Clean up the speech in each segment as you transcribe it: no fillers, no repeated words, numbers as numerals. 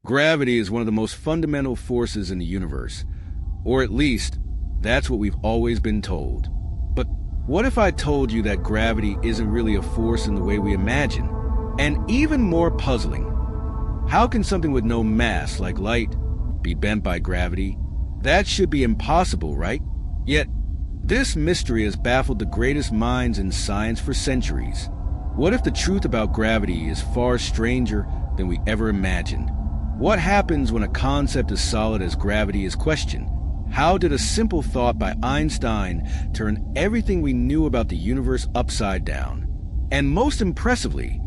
Gravity is one of the most fundamental forces in the universe, or at least, that's what we've always been told. But what if I told you that gravity isn't really a force in the way we imagine? And even more puzzling, how can something with no mass, like light, be bent by gravity? That should be impossible, right? Yet, this mystery has baffled the greatest minds in science for centuries. What if the truth about gravity is far stranger than we ever imagined? What happens when a concept as solid as gravity is questioned? How did a simple thought by Einstein turn everything we knew about the universe upside down? And most impressively,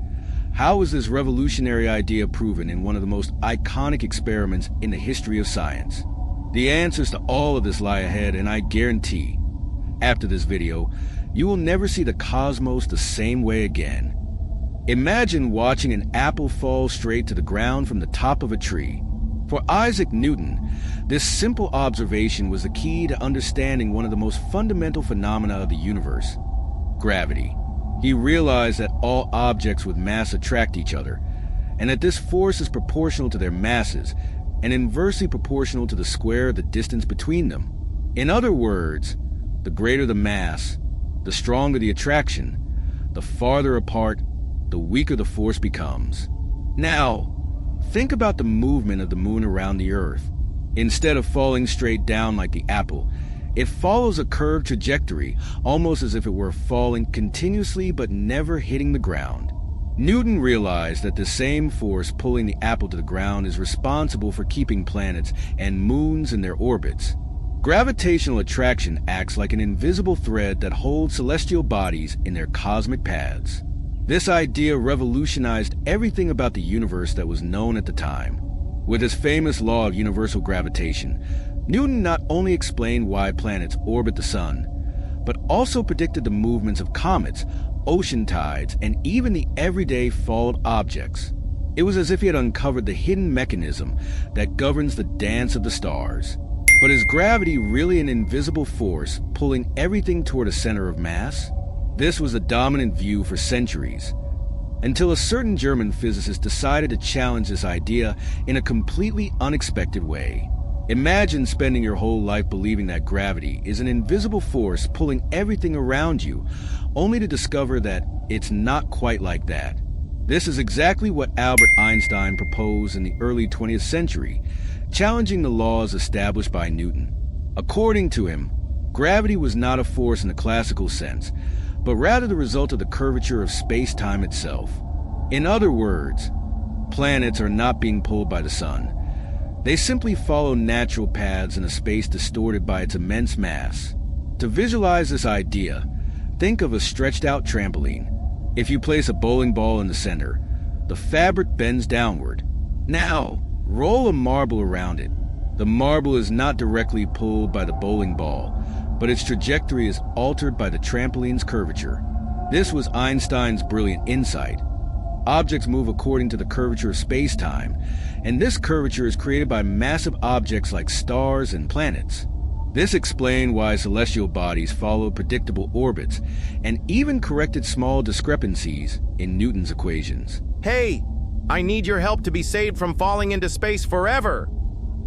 how is this revolutionary idea proven in one of the most iconic experiments in the history of science? The answers to all of this lie ahead, and I guarantee, after this video, you will never see the cosmos the same way again. Imagine watching an apple fall straight to the ground from the top of a tree. For Isaac Newton, this simple observation was the key to understanding one of the most fundamental phenomena of the universe: gravity. He realized that all objects with mass attract each other, and that this force is proportional to their masses and inversely proportional to the square of the distance between them. In other words, the greater the mass, the stronger the attraction, the farther apart, the weaker the force becomes. Now, think about the movement of the moon around the Earth. Instead of falling straight down like the apple, it follows a curved trajectory, almost as if it were falling continuously but never hitting the ground. Newton realized that the same force pulling the apple to the ground is responsible for keeping planets and moons in their orbits. Gravitational attraction acts like an invisible thread that holds celestial bodies in their cosmic paths. This idea revolutionized everything about the universe that was known at the time. With his famous law of universal gravitation, Newton not only explained why planets orbit the sun, but also predicted the movements of comets, ocean tides, and even the everyday fallen objects. It was as if he had uncovered the hidden mechanism that governs the dance of the stars. But is gravity really an invisible force pulling everything toward a center of mass? This was the dominant view for centuries, until a certain German physicist decided to challenge this idea in a completely unexpected way. Imagine spending your whole life believing that gravity is an invisible force pulling everything around you, only to discover that it's not quite like that. This is exactly what Albert Einstein proposed in the early 20th century, challenging the laws established by Newton. According to him, gravity was not a force in the classical sense, but rather the result of the curvature of space-time itself. In other words, planets are not being pulled by the sun. They simply follow natural paths in a space distorted by its immense mass. To visualize this idea, think of a stretched-out trampoline. If you place a bowling ball in the center, the fabric bends downward. Now, roll a marble around it. The marble is not directly pulled by the bowling ball, but its trajectory is altered by the trampoline's curvature. This was Einstein's brilliant insight. Objects move according to the curvature of space-time, and this curvature is created by massive objects like stars and planets. This explained why celestial bodies followed predictable orbits and even corrected small discrepancies in Newton's equations. Hey, I need your help to be saved from falling into space forever.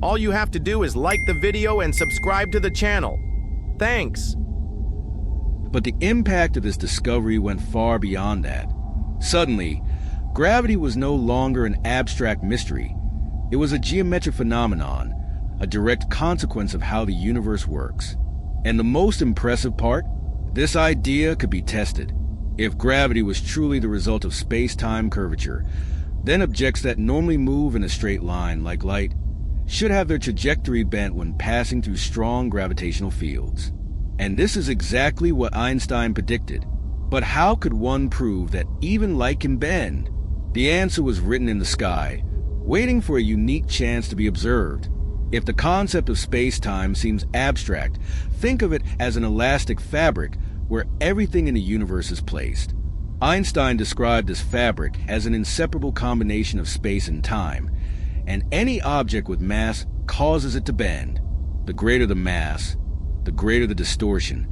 All you have to do is like the video and subscribe to the channel. Thanks. But the impact of this discovery went far beyond that. Suddenly, gravity was no longer an abstract mystery. It was a geometric phenomenon, a direct consequence of how the universe works. And the most impressive part? This idea could be tested. If gravity was truly the result of space-time curvature, then objects that normally move in a straight line, like light, should have their trajectory bent when passing through strong gravitational fields. And this is exactly what Einstein predicted. But how could one prove that even light can bend? The answer was written in the sky, waiting for a unique chance to be observed. If the concept of space-time seems abstract, think of it as an elastic fabric where everything in the universe is placed. Einstein described this fabric as an inseparable combination of space and time, and any object with mass causes it to bend. The greater the mass, the greater the distortion,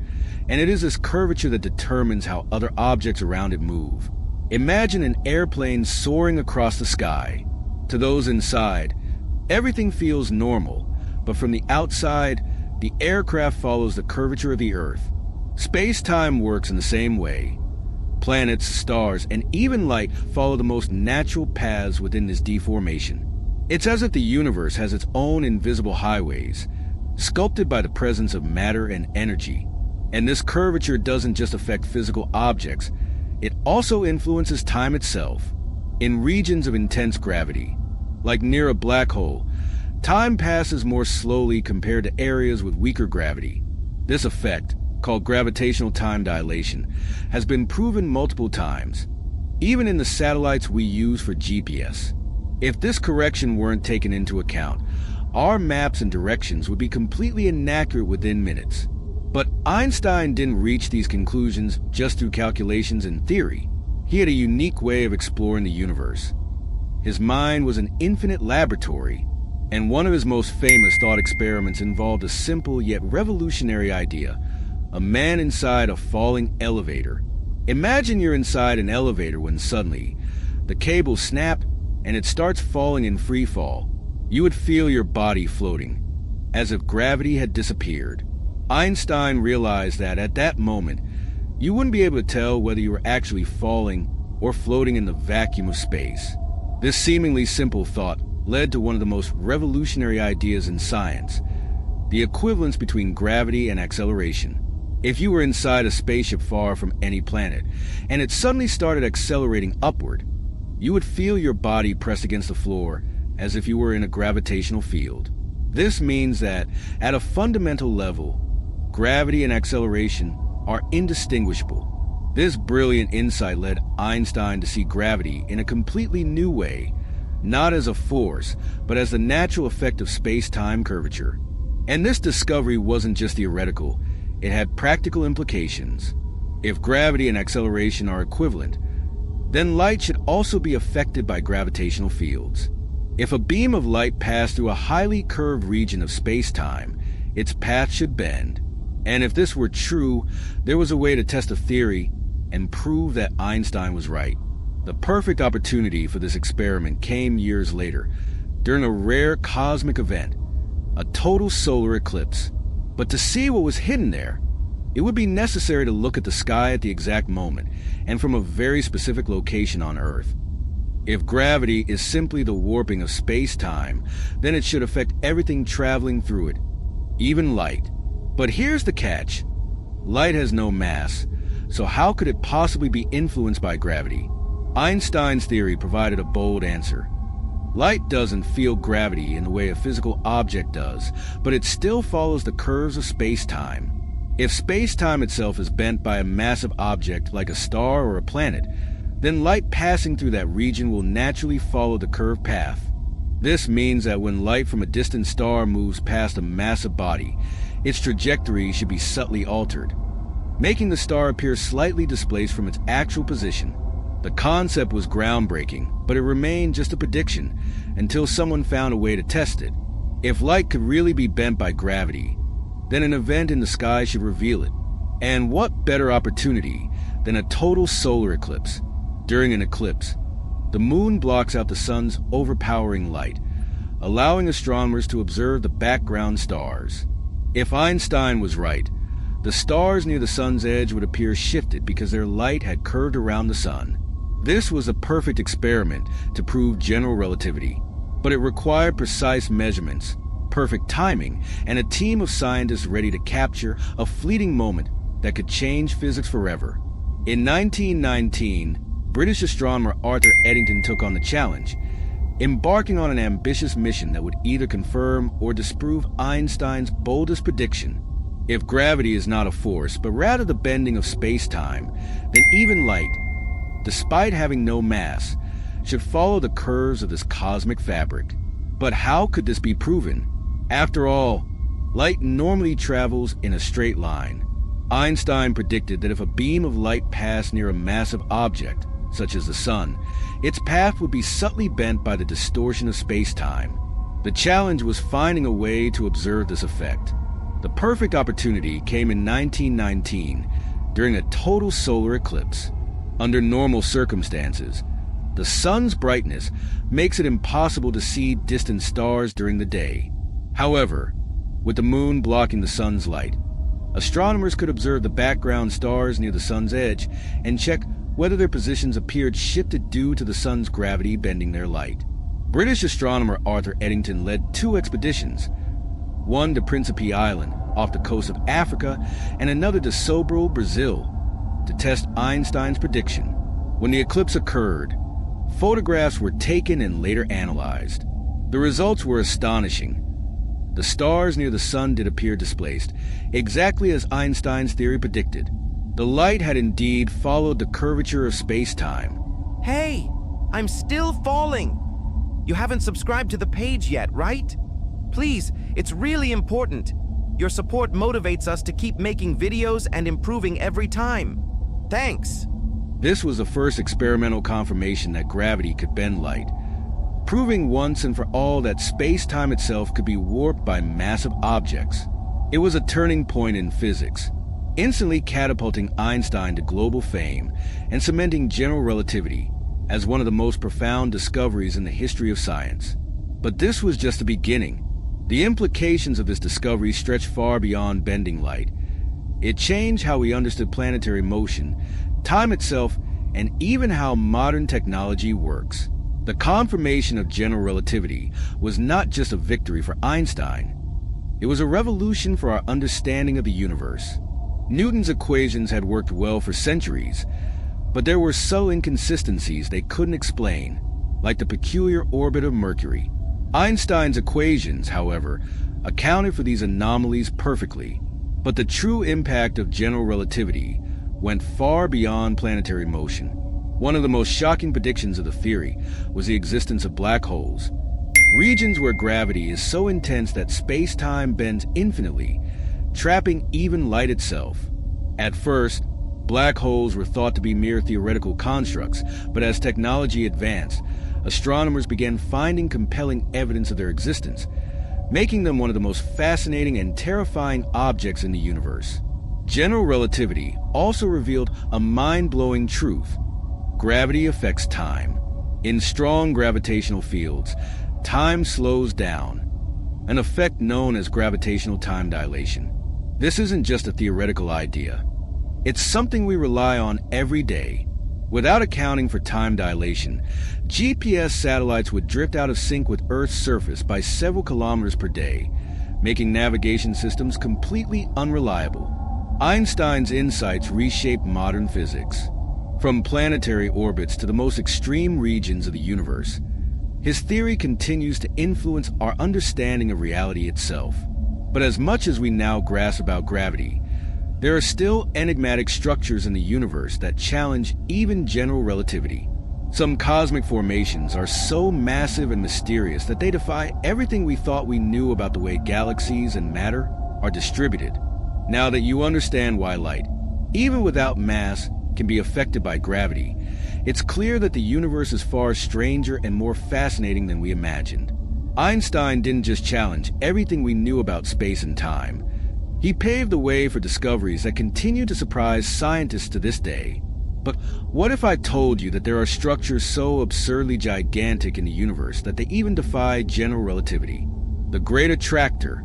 and it is this curvature that determines how other objects around it move. Imagine an airplane soaring across the sky. To those inside, Everything feels normal, but from the outside, the aircraft follows the curvature of the Earth. Space-time works in the same way. Planets, stars, and even light follow the most natural paths within this deformation. It's as if the universe has its own invisible highways, sculpted by the presence of matter and energy. And this curvature doesn't just affect physical objects, it also influences time itself. In regions of intense gravity, like near a black hole, time passes more slowly compared to areas with weaker gravity. This effect, called gravitational time dilation, has been proven multiple times, even in the satellites we use for GPS. If this correction weren't taken into account, our maps and directions would be completely inaccurate within minutes. But Einstein didn't reach these conclusions just through calculations and theory. He had a unique way of exploring the universe. His mind was an infinite laboratory, and one of his most famous thought experiments involved a simple yet revolutionary idea: a man inside a falling elevator. Imagine you're inside an elevator when suddenly the cables snap and it starts falling in free fall. You would feel your body floating, as if gravity had disappeared. Einstein realized that at that moment, you wouldn't be able to tell whether you were actually falling or floating in the vacuum of space. This seemingly simple thought led to one of the most revolutionary ideas in science: the equivalence between gravity and acceleration. If you were inside a spaceship far from any planet, and it suddenly started accelerating upward, you would feel your body pressed against the floor as if you were in a gravitational field. This means that, at a fundamental level, gravity and acceleration are indistinguishable. This brilliant insight led Einstein to see gravity in a completely new way, not as a force, but as the natural effect of space-time curvature. And this discovery wasn't just theoretical, it had practical implications. If gravity and acceleration are equivalent, then light should also be affected by gravitational fields. If a beam of light passed through a highly curved region of space-time, its path should bend. And if this were true, there was a way to test a theory and prove that Einstein was right. The perfect opportunity for this experiment came years later, during a rare cosmic event, a total solar eclipse. But to see what was hidden there, it would be necessary to look at the sky at the exact moment, and from a very specific location on Earth. If gravity is simply the warping of space-time, then it should affect everything traveling through it, even light. But here's the catch. Light has no mass, so how could it possibly be influenced by gravity? Einstein's theory provided a bold answer. Light doesn't feel gravity in the way a physical object does, but it still follows the curves of space-time. If space-time itself is bent by a massive object like a star or a planet, then light passing through that region will naturally follow the curved path. This means that when light from a distant star moves past a massive body, its trajectory should be subtly altered, making the star appear slightly displaced from its actual position. The concept was groundbreaking, but it remained just a prediction until someone found a way to test it. If light could really be bent by gravity, then an event in the sky should reveal it. And what better opportunity than a total solar eclipse? During an eclipse, the moon blocks out the sun's overpowering light, allowing astronomers to observe the background stars. If Einstein was right, the stars near the sun's edge would appear shifted because their light had curved around the sun. This was a perfect experiment to prove general relativity, but it required precise measurements, perfect timing, and a team of scientists ready to capture a fleeting moment that could change physics forever. In 1919, British astronomer Arthur Eddington took on the challenge, embarking on an ambitious mission that would either confirm or disprove Einstein's boldest prediction. If gravity is not a force, but rather the bending of space-time, then even light, despite having no mass, should follow the curves of this cosmic fabric. But how could this be proven? After all, light normally travels in a straight line. Einstein predicted that if a beam of light passed near a massive object, such as the sun, its path would be subtly bent by the distortion of space-time. The challenge was finding a way to observe this effect. The perfect opportunity came in 1919, during a total solar eclipse. Under normal circumstances, the The sun's brightness makes it impossible to see distant stars during the day. However, with the moon blocking the sun's light, astronomers could observe the background stars near the sun's edge and check whether their positions appeared shifted due to the sun's gravity bending their light. British astronomer Arthur Eddington led 2 expeditions, one to Principe Island off the coast of Africa and another to Sobral, Brazil, to test Einstein's prediction. When the eclipse occurred, photographs were taken and later analyzed. The results were astonishing. The stars near the sun did appear displaced, exactly as Einstein's theory predicted. The light had indeed followed the curvature of space-time. Hey, I'm still falling. You haven't subscribed to the page yet, right? Please, it's really important. Your support motivates us to keep making videos and improving every time. Thanks. This was the first experimental confirmation that gravity could bend light, proving once and for all that space-time itself could be warped by massive objects. It was a turning point in physics, instantly catapulting Einstein to global fame and cementing general relativity as one of the most profound discoveries in the history of science. But this was just the beginning. The implications of this discovery stretched far beyond bending light. It changed how we understood planetary motion, time itself, and even how modern technology works. The confirmation of general relativity was not just a victory for Einstein. It was a revolution for our understanding of the universe. Newton's equations had worked well for centuries, but there were subtle inconsistencies they couldn't explain, like the peculiar orbit of Mercury. Einstein's equations, however, accounted for these anomalies perfectly, but the true impact of general relativity went far beyond planetary motion. One of the most shocking predictions of the theory was the existence of black holes, regions where gravity is so intense that space-time bends infinitely, trapping even light itself. At first, black holes were thought to be mere theoretical constructs, but as technology advanced, astronomers began finding compelling evidence of their existence, making them one of the most fascinating and terrifying objects in the universe. General relativity also revealed a mind-blowing truth. Gravity affects time. In strong gravitational fields, time slows down, an effect known as gravitational time dilation. This isn't just a theoretical idea. It's something we rely on every day. Without accounting for time dilation, GPS satellites would drift out of sync with Earth's surface by several kilometers per day, making navigation systems completely unreliable. Einstein's insights reshaped modern physics. From planetary orbits to the most extreme regions of the universe, his theory continues to influence our understanding of reality itself. But as much as we now grasp about gravity, there are still enigmatic structures in the universe that challenge even general relativity. Some cosmic formations are so massive and mysterious that they defy everything we thought we knew about the way galaxies and matter are distributed. Now that you understand why light, even without mass, can be affected by gravity, it's clear that the universe is far stranger and more fascinating than we imagined. Einstein didn't just challenge everything we knew about space and time. He paved the way for discoveries that continue to surprise scientists to this day. But what if I told you that there are structures so absurdly gigantic in the universe that they even defy general relativity? The Great Attractor,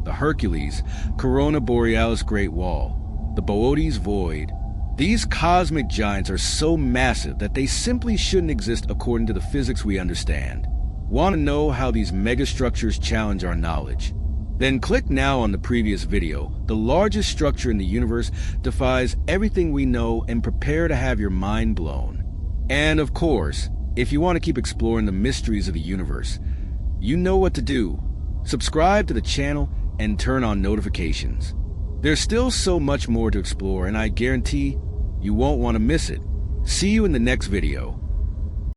the Hercules, Corona Borealis Great Wall, the Boötes Void. These cosmic giants are so massive that they simply shouldn't exist according to the physics we understand. Want to know how these megastructures challenge our knowledge? Then click now on the previous video. The largest structure in the universe defies everything we know, and prepare to have your mind blown. And of course, if you want to keep exploring the mysteries of the universe, you know what to do. Subscribe to the channel and turn on notifications. There's still so much more to explore, and I guarantee you won't want to miss it. See you in the next video.